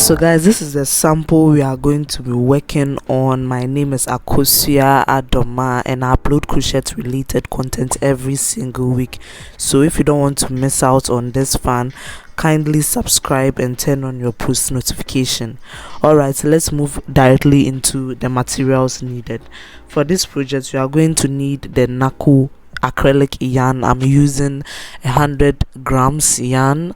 So guys, this is the sample we are going to be working on. My name is Akosia Adoma and I upload crochet related content every single week. So if you don't want to miss out on this fun, kindly subscribe and turn on your post notification. Alright, let's move directly into the materials needed. For this project, we are going to need the Naku acrylic yarn. I'm using 100 grams yarn,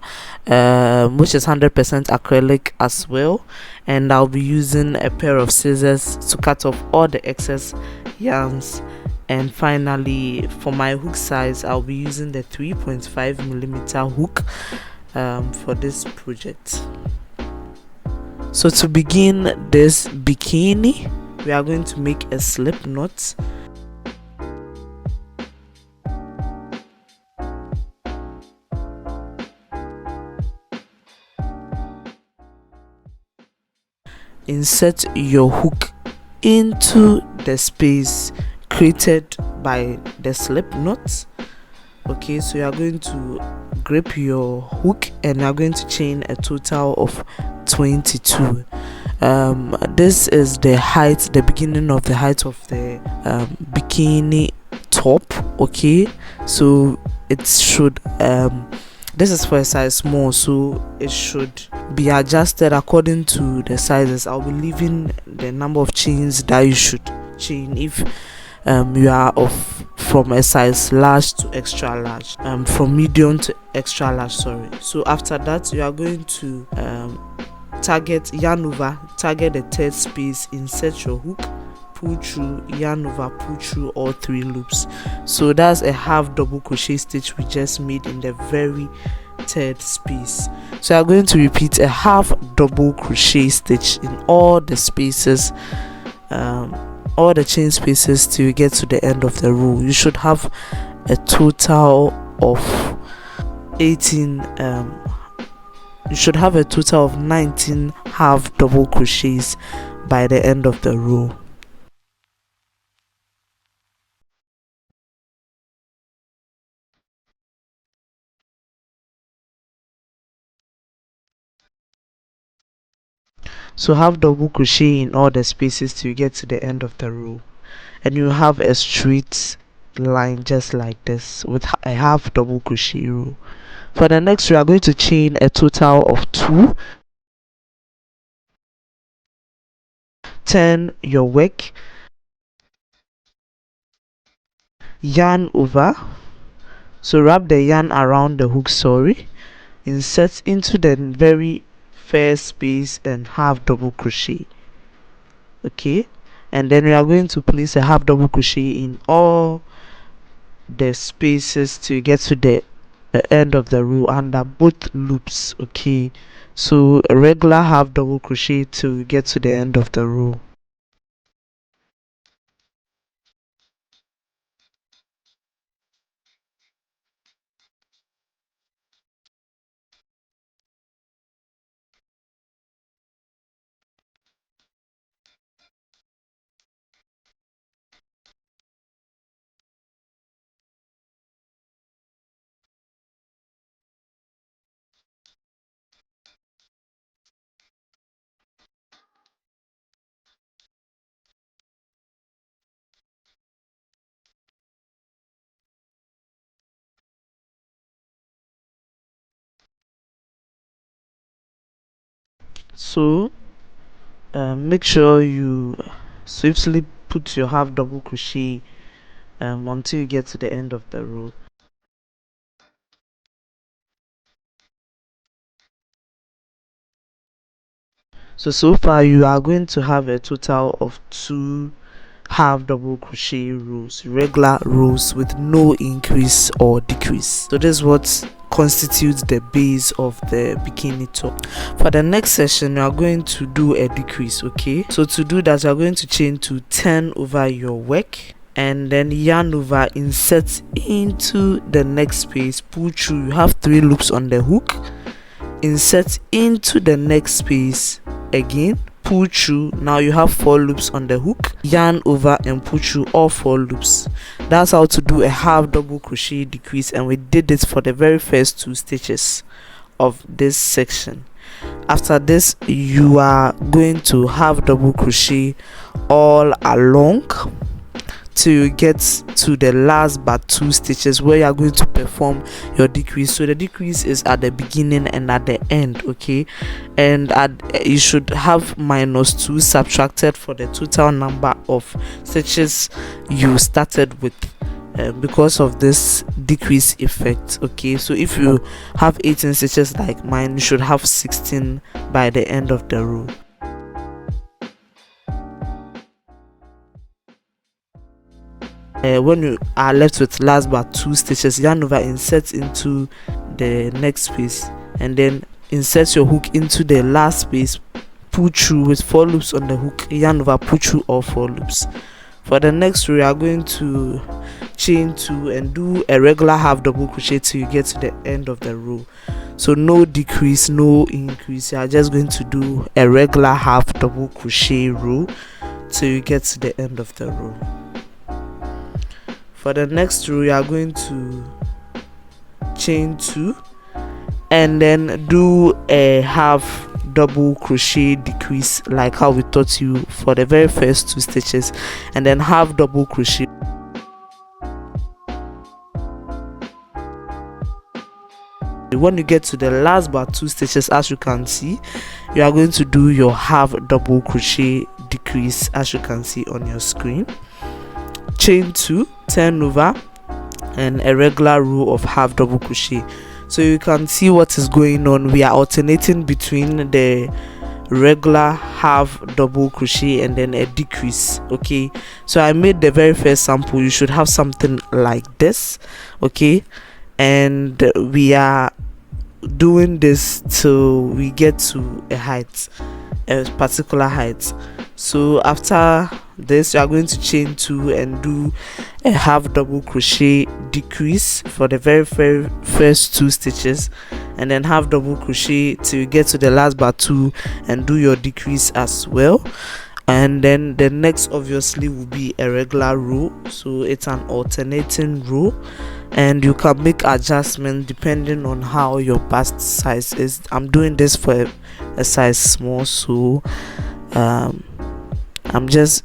which is 100% acrylic as well, and I'll be using a pair of scissors to cut off all the excess yarns. And finally, for my hook size, I'll be using the 3.5 millimeter hook for this project. So to begin this bikini, we are going to make a slip knot. Insert your hook into the space created by the slip knot. Okay, so you are going to grip your hook and you are going to chain a total of 22. This is the height, the beginning of the height of the bikini top. Okay, so it should this is for a size small, so it should be adjusted according to the sizes. I'll be leaving the number of chains that you should chain if you are from a size large to extra large, from medium to extra large, sorry. So after that, you are going to target yarn over, target the third space, insert your hook, pull through, yarn over, pull through all 3 loops. So that's a half double crochet stitch we just made in the very third space. So I'm going to repeat a half double crochet stitch in all the spaces, all the chain spaces till you get to the end of the row. You should have a total of 18 you should have a total of 19 half double crochets by the end of the row. So have double crochet in all the spaces till you get to the end of the row, and you have a straight line just like this with a half double crochet row. For the next row, we are going to chain a total of 2. Turn your work, yarn over, so wrap the yarn around the hook, insert into the very first space and half double crochet. Okay, and then we are going to place a half double crochet in all the spaces to get to the end of the row under both loops. Okay, so a regular half double crochet to get to the end of the row. So make sure you swiftly put your half double crochet until you get to the end of the row. So far you are going to have a total of 2 half double crochet rows, regular rows with no increase or decrease. So this is what constitutes the base of the bikini top. For the next session, we are going to do a decrease. Okay, so to do that, you are going to chain to 10 over your work and then yarn over, insert into the next space, pull through. You have 3 loops on the hook, insert into the next space again, pull through. Now you have 4 loops on the hook, yarn over and pull through all 4 loops. That's how to do a half double crochet decrease, and we did it for the very first 2 stitches of this section. After this, you are going to have double crochet all along till you get to the last but 2 stitches where you are going to perform your decrease. So the decrease is at the beginning and at the end, okay, and you should have -2 subtracted for the total number of stitches you started with, because of this decrease effect. Okay, so if you have 18 stitches like mine, you should have 16 by the end of the row. When you are left with last but 2 stitches, yarn over, insert into the next space, and then insert your hook into the last space, pull through with 4 loops on the hook, yarn over, pull through all 4 loops. For the next row, you are going to chain 2 and do a regular half double crochet till you get to the end of the row. So no decrease, no increase, you are just going to do a regular half double crochet row till you get to the end of the row. For the next row, you are going to chain 2 and then do a half double crochet decrease like how we taught you for the very first 2 stitches, and then half double crochet. When you get to the last but 2 stitches, as you can see, you are going to do your half double crochet decrease as you can see on your screen. Chain 2, turn over, and a regular row of half double crochet. So you can see what is going on. We are alternating between the regular half double crochet and then a decrease. Okay, so I made the very first sample. You should have something like this, okay, and we are doing this till we get to a height, a particular height. So after this, you are going to chain 2 and do a half double crochet decrease for the very first 2 stitches, and then half double crochet till you get to the last but 2 and do your decrease as well. And then the next obviously will be a regular row, so it's an alternating row, and you can make adjustments depending on how your bust size is. I'm doing this for a size small, so I'm just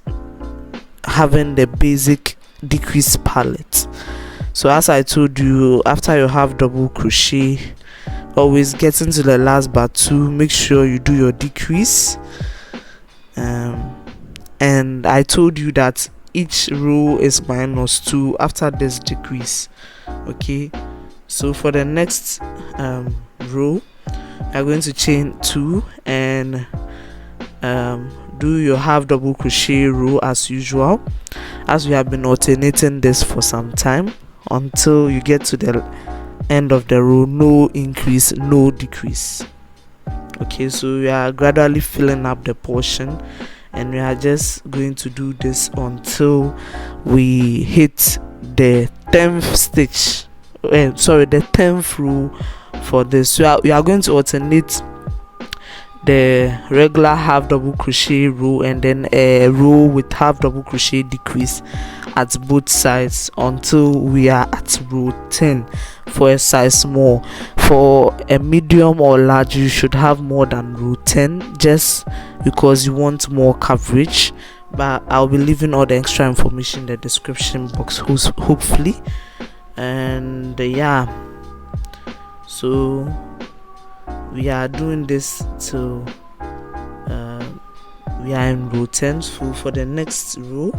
having the basic decrease palette. So as I told you, after you have double crochet, always get into the last but 2, make sure you do your decrease, and I told you that each row is -2 after this decrease. Okay, so for the next row, I'm going to chain 2 and do your half double crochet row as usual, as we have been alternating this for some time until you get to the end of the row. No increase, no decrease. Okay, so we are gradually filling up the portion, and we are just going to do this until we hit the 10th stitch, the 10th row for this. So we are going to alternate the regular half double crochet row and then a row with half double crochet decrease at both sides until we are at row 10 for a size small. For a medium or large, you should have more than row 10 just because you want more coverage, but I'll be leaving all the extra information in the description box hopefully. And yeah, so we are doing this till we are in row 10. So for the next row,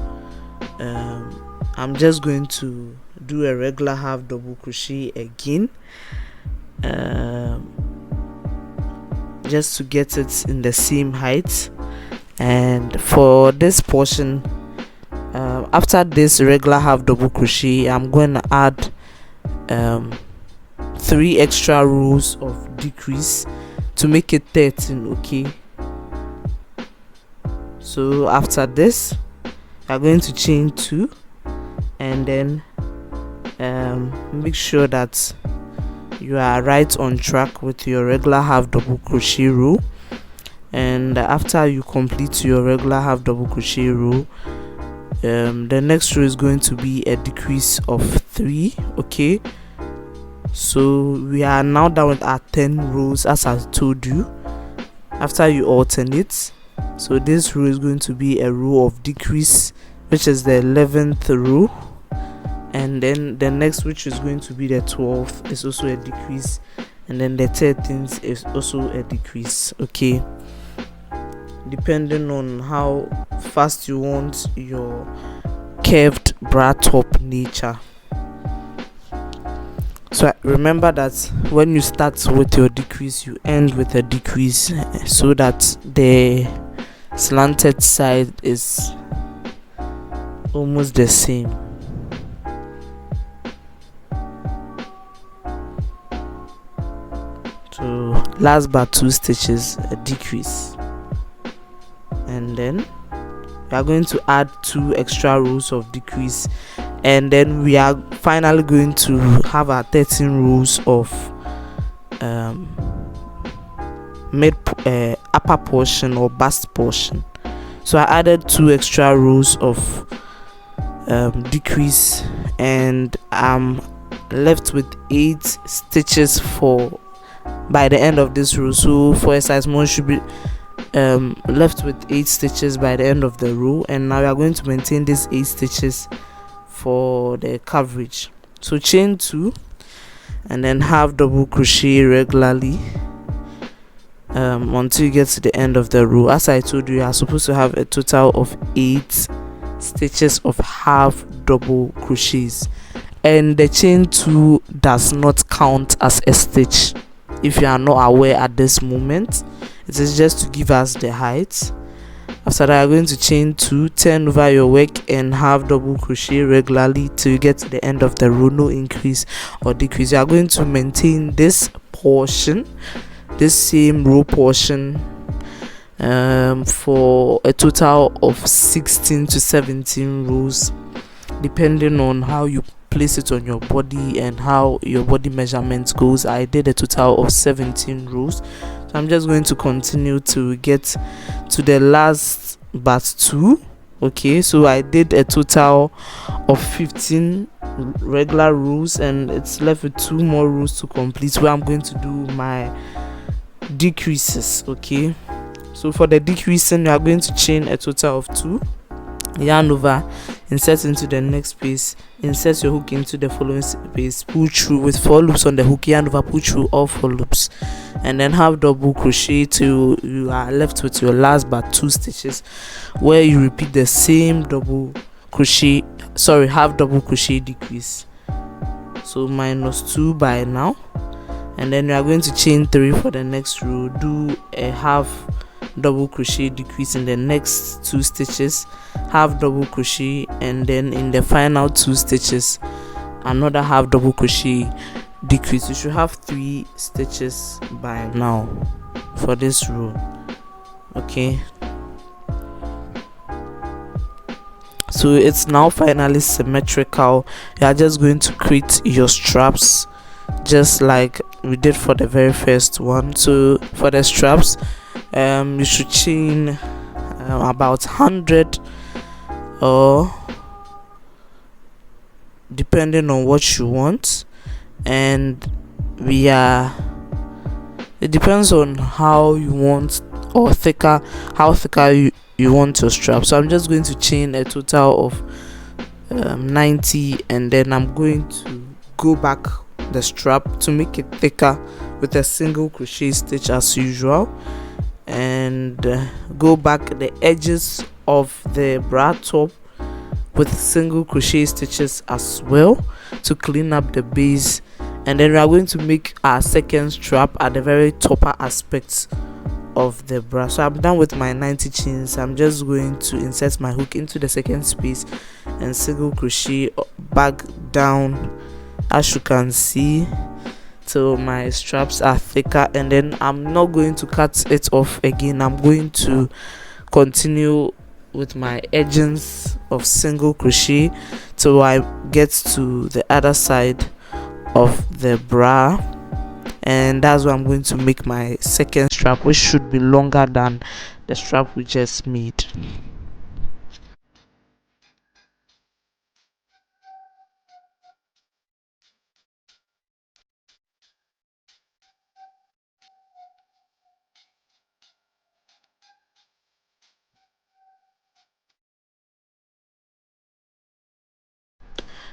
I'm just going to do a regular half double crochet again, just to get it in the same height. And for this portion, after this regular half double crochet, I'm going to add 3 extra rows of decrease to make it 13. Okay, so after this, I'm going to chain 2 and then make sure that you are right on track with your regular half double crochet row. And after you complete your regular half double crochet row, the next row is going to be a decrease of 3. Okay, so we are now down with our 10 rows as I told you. after you alternate. So this row is going to be a row of decrease, which is the 11th row, and then the next, which is going to be the 12th, is also a decrease, and then the 13th is also a decrease. Okay, depending on how fast you want your curved bra top nature. So remember that when you start with your decrease, you end with a decrease, so that the slanted side is almost the same. So last but 2 stitches, a decrease, and then we are going to add 2 extra rows of decrease, and then we are finally going to have our 13 rows of mid upper portion or bust portion. So I added 2 extra rows of decrease, and I'm left with 8 stitches for by the end of this row. So for a size small, should be left with 8 stitches by the end of the row, and now we are going to maintain these 8 stitches for the coverage. So chain 2 and then half double crochet regularly until you get to the end of the row. As I told you are supposed to have a total of 8 stitches of half double crochets, and the chain 2 does not count as a stitch. If you are not aware at this moment, it is just to give us the height. After that, you are going to chain 2, turn over your work, and half double crochet regularly till you get to the end of the row. No increase or decrease. You are going to maintain this portion, this same row portion, for a total of 16 to 17 rows, depending on how you place it on your body and how your body measurement goes. I did a total of 17 rows, so I'm just going to continue to get to the last but 2. Okay, so I did a total of 15 regular rows, and it's left with 2 more rows to complete, where I'm going to do my decreases. Okay, so for the decreasing, you are going to chain a total of 2, yarn over, insert into the next space, insert your hook into the following space, pull through with 4 loops on the hook, yarn over, pull through all 4 loops, and then half double crochet till you are left with your last but 2 stitches, where you repeat the same half double crochet decrease. So minus 2 by now, and then we are going to chain 3 for the next row, do a half double crochet decrease in the next 2 stitches, half double crochet, and then in the final 2 stitches another half double crochet decrease. You should have 3 stitches by now for this row. Okay, so it's now finally symmetrical. You are just going to create your straps just like we did for the very first one. So for the straps, you should chain about 100, or depending on what you want, and it depends on how you want, or how thicker you want your strap. So I'm just going to chain a total of 90, and then I'm going to go back the strap to make it thicker with a single crochet stitch as usual, and go back the edges of the bra top with single crochet stitches as well to clean up the base. And then we are going to make our second strap at the very topper aspects of the bra. So I'm done with my 90 chains. I'm just going to insert my hook into the second space and single crochet back down, as you can see, till my straps are thicker. And then I'm not going to cut it off again. I'm going to continue with my edgings of single crochet till I get to the other side of the bra, and that's where I'm going to make my second strap, which should be longer than the strap we just made.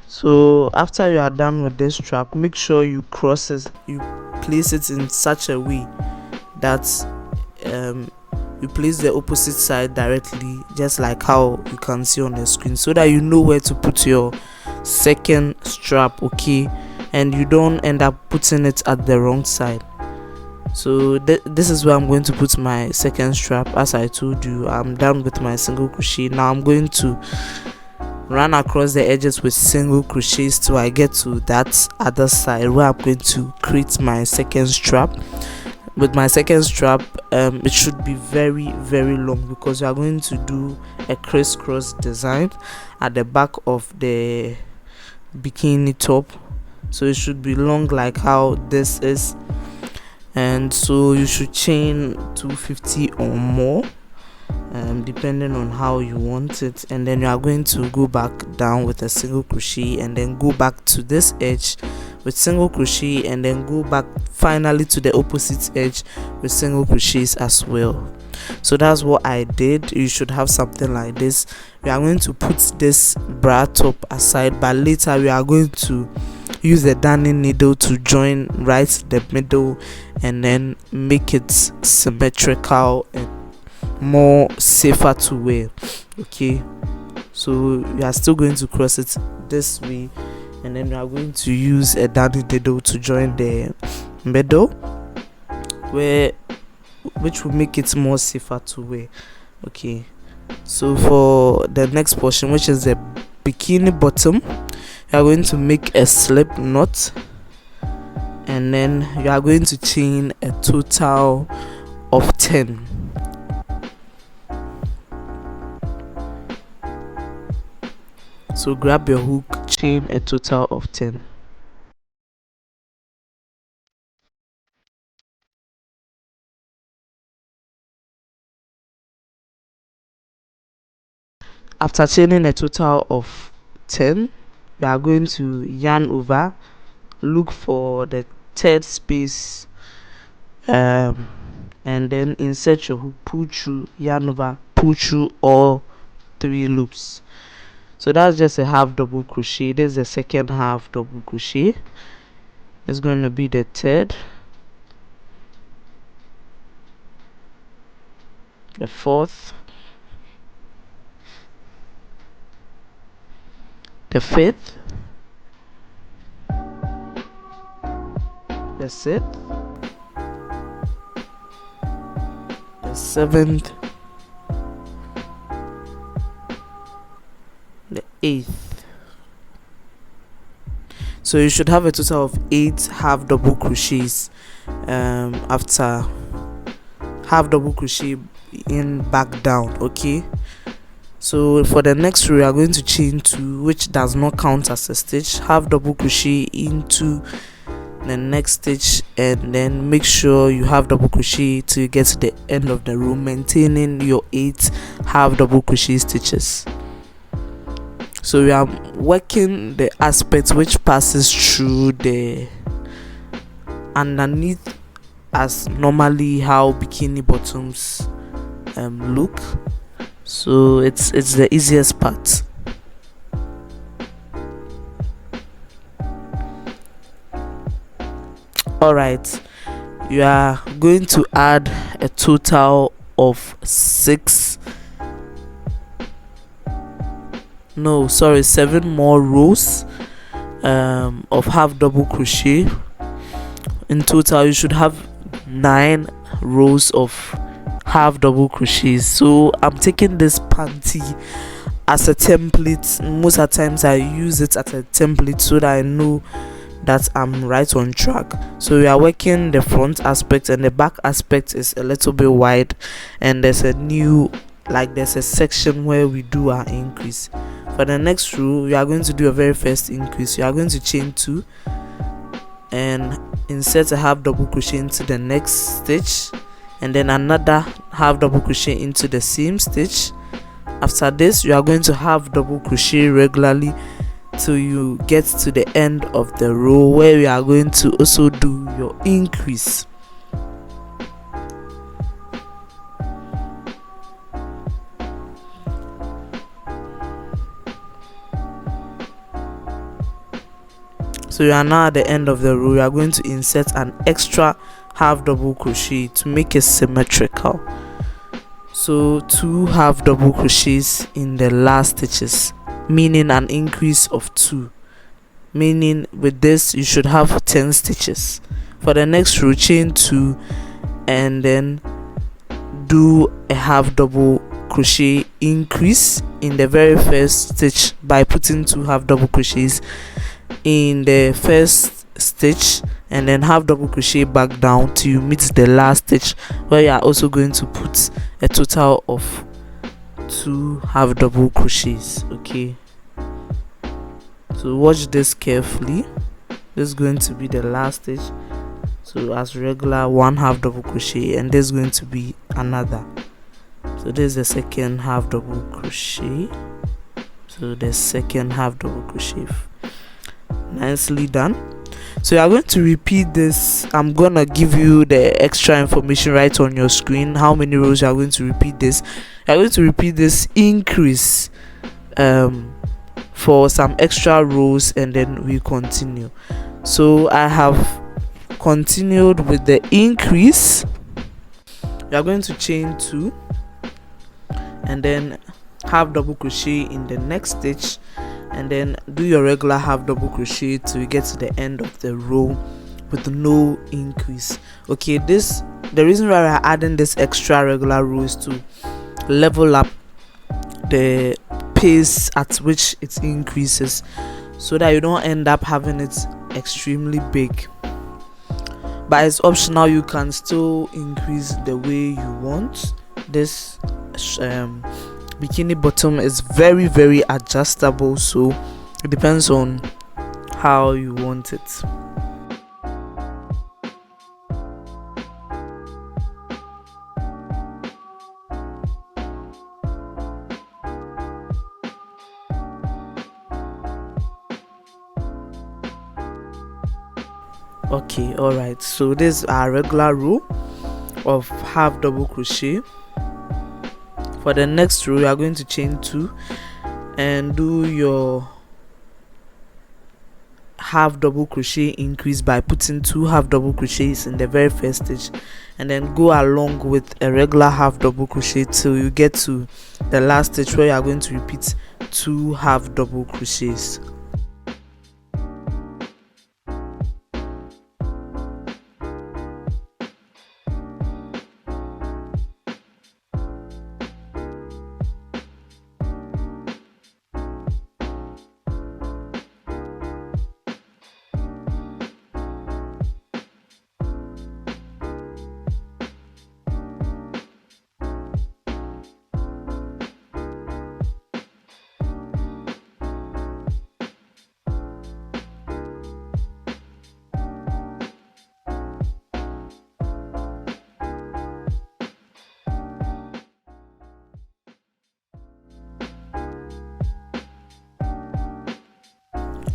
So after you are done with this strap, make sure you place it in such a way that you place the opposite side directly, just like how you can see on the screen, so that you know where to put your second strap, okay, and you don't end up putting it at the wrong side. So this is where I'm going to put my second strap. As I told you, I'm done with my single crochet. Now I'm going to run across the edges with single crochets till I get to that other side where I'm going to create my second strap. With my second strap, it should be very long, because we are going to do a crisscross design at the back of the bikini top, so it should be long like how this is. And so you should chain 250 or more, depending on how you want it, and then you are going to go back down with a single crochet, and then go back to this edge with single crochet, and then go back finally to the opposite edge with single crochets as well. So that's what I did. You should have something like this. We are going to put this bra top aside, but later we are going to use the darning needle to join right the middle and then make it symmetrical and more safer to wear. Okay, so we are still going to cross it this way, and then we are going to use a darning needle to join the middle, which will make it more safer to wear. Okay, so for the next portion, which is the bikini bottom, you are going to make a slip knot, and then you are going to chain a total of 10. So grab your hook, chain a total of 10. After chaining a total of 10, we are going to yarn over, look for the third space, and then insert your hook, pull through, yarn over, pull through all 3 loops. So that's just a half double crochet. This is the second half double crochet. It's going to be the third, the fourth, the fifth, the sixth, the seventh, the 8th. So you should have a total of 8 half double crochets after half double crochet in back down. Okay, so for the next row we are going to chain 2, which does not count as a stitch, half double crochet into the next stitch, and then make sure you have double crochet till you get to the end of the row, maintaining your 8 half double crochet stitches. So we are working the aspect which passes through the underneath, as normally how bikini bottoms look. So it's the easiest part. Alright, you are going to add a total of 7 more rows of half double crochet. In total you should have 9 rows of half double crochets. So I'm taking this panty as a template. Most of the times I use it as a template so that I know that I'm right on track. So we are working the front aspect, and the back aspect is a little bit wide, and there's a section where we do our increase. For the next row we are going to do a very first increase. You are going to chain 2 and insert a half double crochet into the next stitch, and then another half double crochet into the same stitch. After this you are going to half double crochet regularly till you get to the end of the row, where we are going to also do your increase. So you are now at the end of the row. You are going to insert an extra half double crochet to make it symmetrical. So 2 half double crochets in the last stitches, meaning an increase of 2, meaning with this you should have 10 stitches. For the next row, chain 2 and then do a half double crochet increase in the very first stitch by putting 2 half double crochets in the first stitch, and then half double crochet back down till you meet the last stitch, where you are also going to put a total of 2 half double crochets. Okay, so watch this carefully. This is going to be the last stitch, so as regular 1 half double crochet, and this is going to be another. So this is the second half double crochet, so the second half double crochet. Nicely done. So you are going to repeat this. I'm gonna give you the extra information right on your screen, how many rows you are going to repeat this. You are going to repeat this increase for some extra rows, and then we continue. So I have continued with the increase. You are going to chain 2 and then half double crochet in the next stitch, and then do your regular half double crochet till you get to the end of the row with no increase. Okay, the reason why we're adding this extra regular row is to level up the pace at which it increases, so that you don't end up having it extremely big. But it's optional, you can still increase the way you want. This bikini bottom is very adjustable, so it depends on how you want it. Okay, all right, so this is our regular row of half double crochet. For the next row, you are going to chain 2 and do your half double crochet increase by putting 2 half double crochets in the very first stitch, and then go along with a regular half double crochet till you get to the last stitch, where you are going to repeat 2 half double crochets.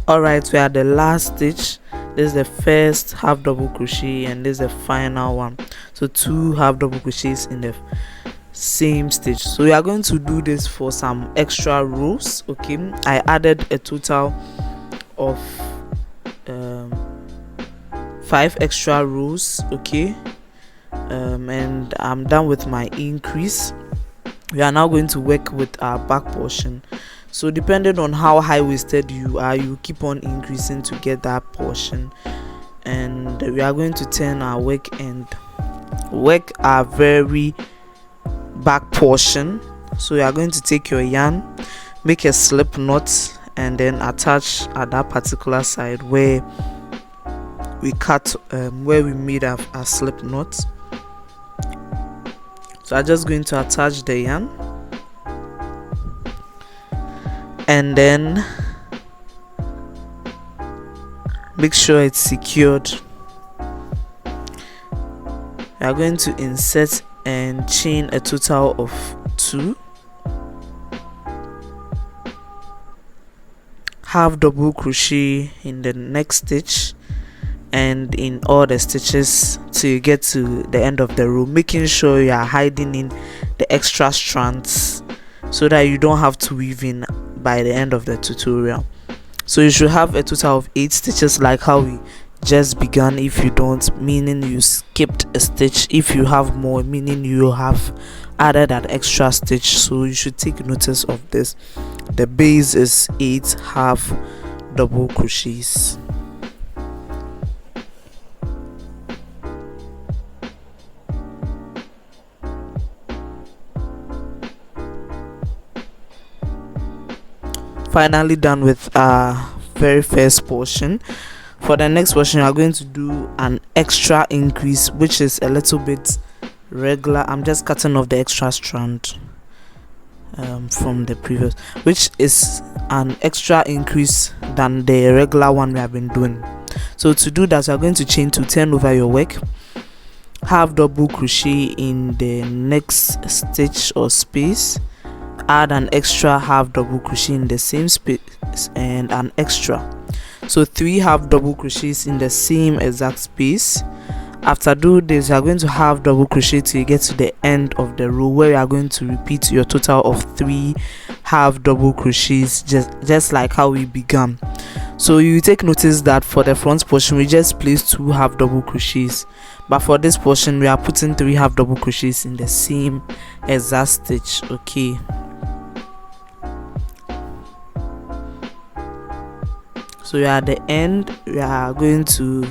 Alright, we are at the last stitch. This is the first half double crochet, and this is the final one. So 2 half double crochets in the same stitch. So we are going to do this for some extra rows. Okay, I added a total of 5 extra rows. Okay, and I'm done with my increase. We are now going to work with our back portion. So depending on how high-waisted you are, you keep on increasing to get that portion, and we are going to turn our work and work our very back portion. So you are going to take your yarn, make a slip knot, and then attach at that particular side where we cut, where we made a slip knot. So I'm just going to attach the yarn, and then make sure it's secured. We are going to insert and chain a total of 2 half double crochet in the next stitch and in all the stitches till you get to the end of the row, making sure you are hiding in the extra strands so that you don't have to weave in by the end of the tutorial. So you should have a total of 8 stitches, like how we just began. If you don't, meaning you skipped a stitch. If you have more, meaning you have added an extra stitch. So you should take notice of this. The base is 8 half double crochets. Finally done with our very first portion. For the next portion, we are going to do an extra increase, which is a little bit regular. I'm just cutting off the extra strand from the previous, which is an extra increase than the regular one we have been doing. So to do that, you are going to chain to turn over your work, half double crochet in the next stitch or space, add an extra half double crochet in the same space and an extra, so 3 half double crochets in the same exact space. After doing this, you are going to half double crochet till you get to the end of the row, where you are going to repeat your total of 3 half double crochets, just like how we began. So you take notice that for the front portion we just placed 2 half double crochets, but for this portion we are putting 3 half double crochets in the same exact stitch. Okay, so you are at the end. We are going to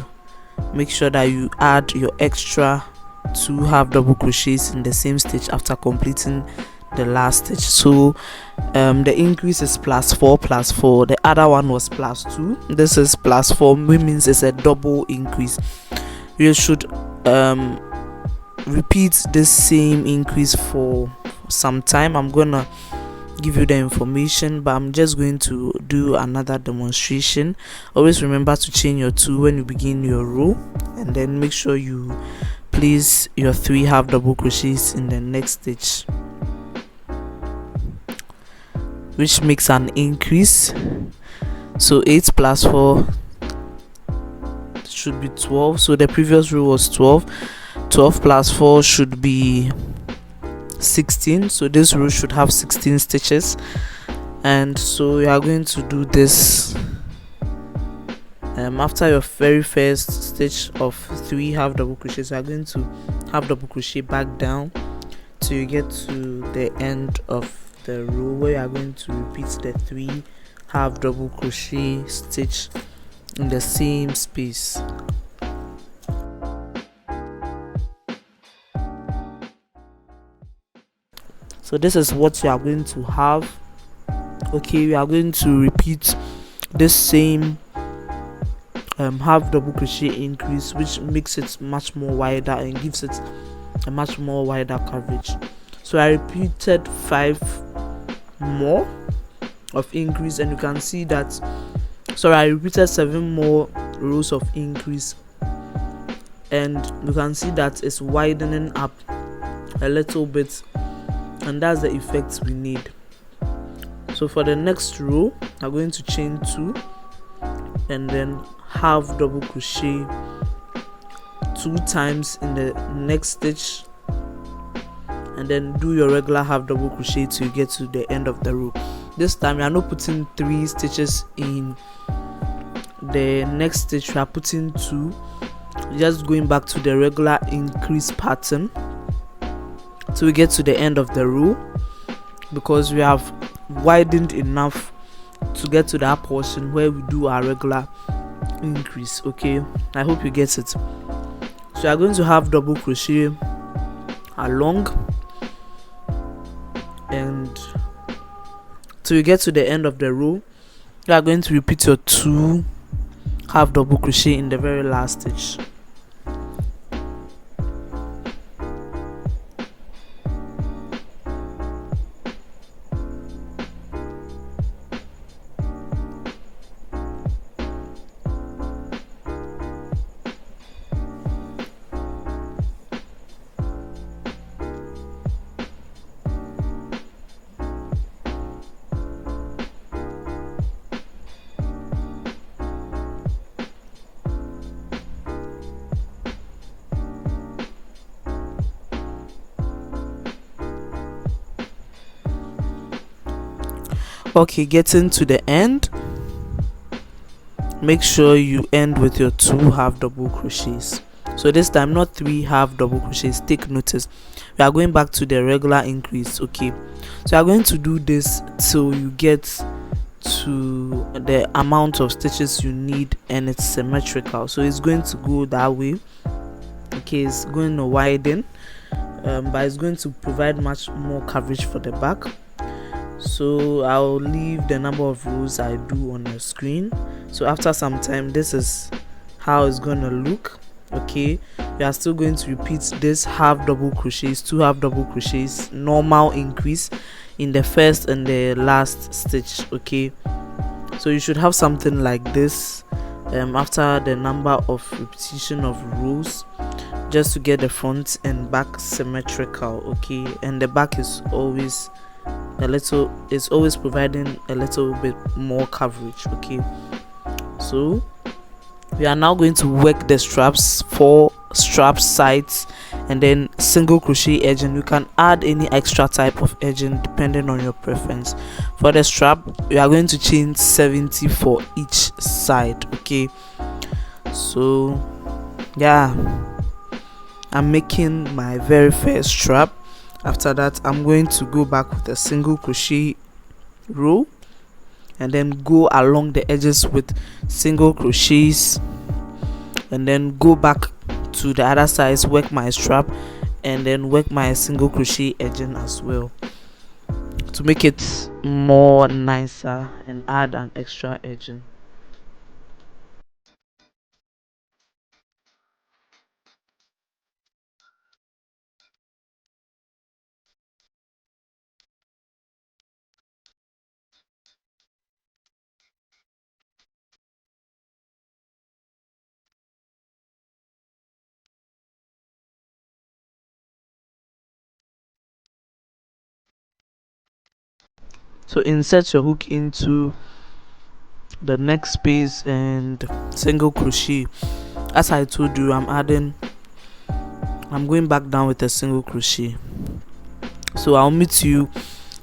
make sure that you add your extra 2 half double crochets in the same stitch after completing the last stitch. So the increase is +4 +4, the other one was +2, this is +4, which means it's a double increase. You should repeat this same increase for some time. I'm gonna give you the information, but I'm just going to do another demonstration. Always remember to chain your 2 when you begin your row, and then make sure you place your 3 half double crochets in the next stitch, which makes an increase. So 8 +4 should be 12. So the previous row was 12. 12 +4 should be 16. So this row should have 16 stitches, and so we are going to do this after your very first stitch of 3 half double crochets. We are going to half double crochet back down till you get to the end of the row, where you are going to repeat the 3 half double crochet stitch in the same space. So this is what you are going to have. Okay, we are going to repeat this same half double crochet increase, which makes it much more wider and gives it a much more wider coverage. So I repeated 5 more of increase, and you can see that, sorry, I repeated 7 more rows of increase, and you can see that it's widening up a little bit, and that's the effect we need. So for the next row, I'm going to chain 2 and then half double crochet 2 times in the next stitch, and then do your regular half double crochet till you get to the end of the row. This time you are not putting 3 stitches in the next stitch, you are putting 2, just going back to the regular increase pattern till we get to the end of the row, because we have widened enough to get to that portion where we do our regular increase. Okay, I hope you get it. So you are going to have double crochet along, and till you get to the end of the row, you are going to repeat your 2 half double crochet in the very last stitch. Okay, getting to the end, make sure you end with your 2 half double crochets. So this time, not 3 half double crochets. Take notice, we are going back to the regular increase. Okay, so you are going to do this till you get to the amount of stitches you need and it's symmetrical. So it's going to go that way. Okay, it's going to widen, but it's going to provide much more coverage for the back. So I'll leave the number of rows I do on the screen. So after some time, this is how it's going to look. Okay, we are still going to repeat this half double crochets, 2 half double crochets, normal increase in the first and the last stitch. Okay, so you should have something like this after the number of repetition of rows, just to get the front and back symmetrical. Okay, and the back is always always providing a little bit more coverage. Okay, so we are now going to work the straps, 4 strap sides, and then single crochet edging. You can add any extra type of edging depending on your preference. For the strap, we are going to chain 70 for each side. Okay, so yeah, I'm making my very first strap. After that, I'm going to go back with a single crochet row and then go along the edges with single crochets, and then go back to the other side, work my strap, and then work my single crochet edging as well to make it more nicer and add an extra edging. So insert your hook into the next space and single crochet. As I told you, I'm going back down with a single crochet. So I'll meet you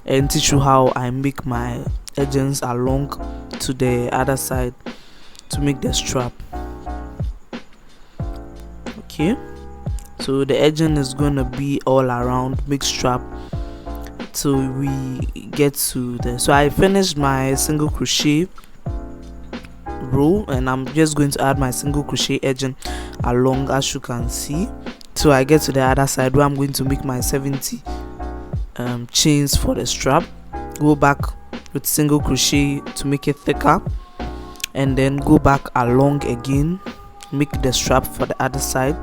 and teach you how I make my edgings along to the other side to make the strap. Okay, so the edging is gonna be all around, make strap till we get to the. So I finished my single crochet row and I'm just going to add my single crochet edging along, as you can see, till I get to the other side where I'm going to make my 70 chains for the strap. Go back with single crochet to make it thicker, and then go back along again, make the strap for the other side.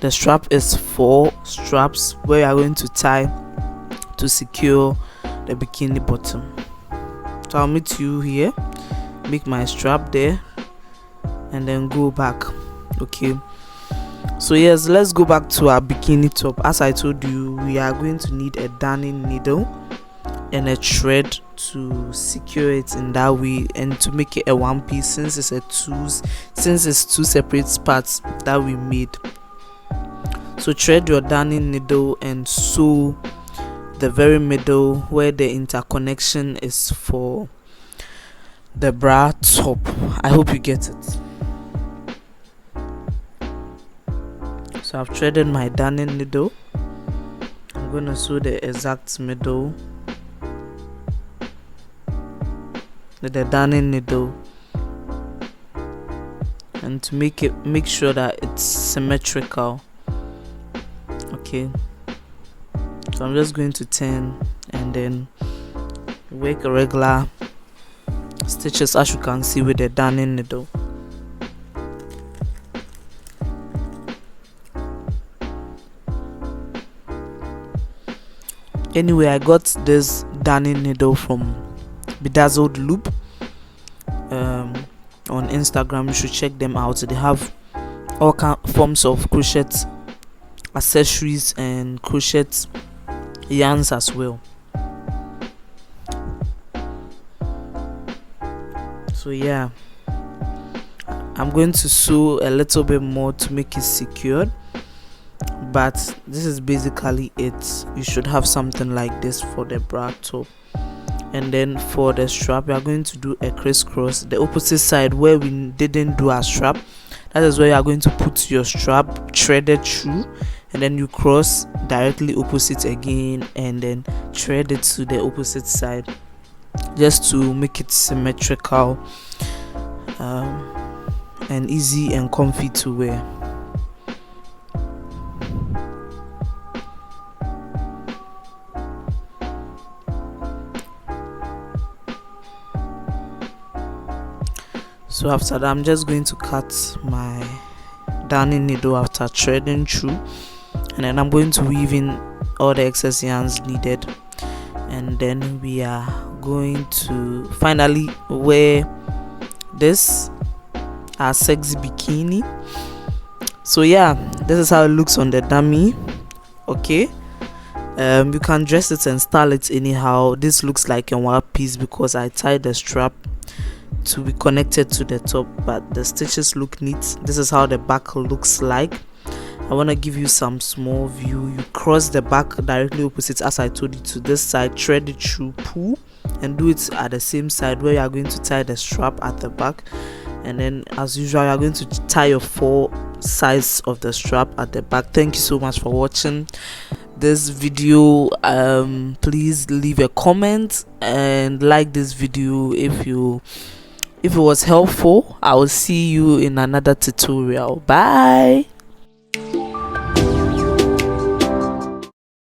The strap is 4 straps where you are going to tie to secure the bikini bottom. So I'll meet you here, make my strap there, and then go back. Okay, so yes, let's go back to our bikini top. As I told you, we are going to need a darning needle and a thread to secure it in that way, and to make it a one piece, since it's 2 separate parts that we made. So thread your darning needle and sew the very middle where the interconnection is for the bra top. I hope you get it. So I've threaded my darning needle. I'm going to sew the exact middle with the darning needle, and to make sure that it's symmetrical. Okay, so I'm just going to turn and then work a regular stitches, as you can see, with the darning needle. Anyway, I got this darning needle from Bedazzled Loop on Instagram. You should check them out. They have all forms of crochet accessories and crochet yarns as well. So yeah, I'm going to sew a little bit more to make it secured, but this is basically it. You should have something like this for the bra top. And then for the strap, we are going to do a crisscross, the opposite side where we didn't do our strap. That is where you are going to put your strap threaded through, and then you cross directly opposite again, and then thread it to the opposite side, just to make it symmetrical and easy and comfy to wear. So after that, I'm just going to cut my darning needle after threading through, and then I'm going to weave in all the excess yarns needed, and then we are going to finally wear this, our sexy bikini. So yeah, this is how it looks on the dummy. Okay, you can dress it and style it anyhow. This looks like a one piece because I tied the strap to be connected to the top, but the stitches look neat. This is how the back looks like. I want to give you some small view. You cross the back directly opposite, as I told you, to this side, thread it through, pull, and do it at the same side where you are going to tie the strap at the back. And then as usual, you are going to tie your 4 sides of the strap at the back. Thank you so much for watching this video. Please leave a comment and like this video if it was helpful. I will see you in another tutorial. Bye.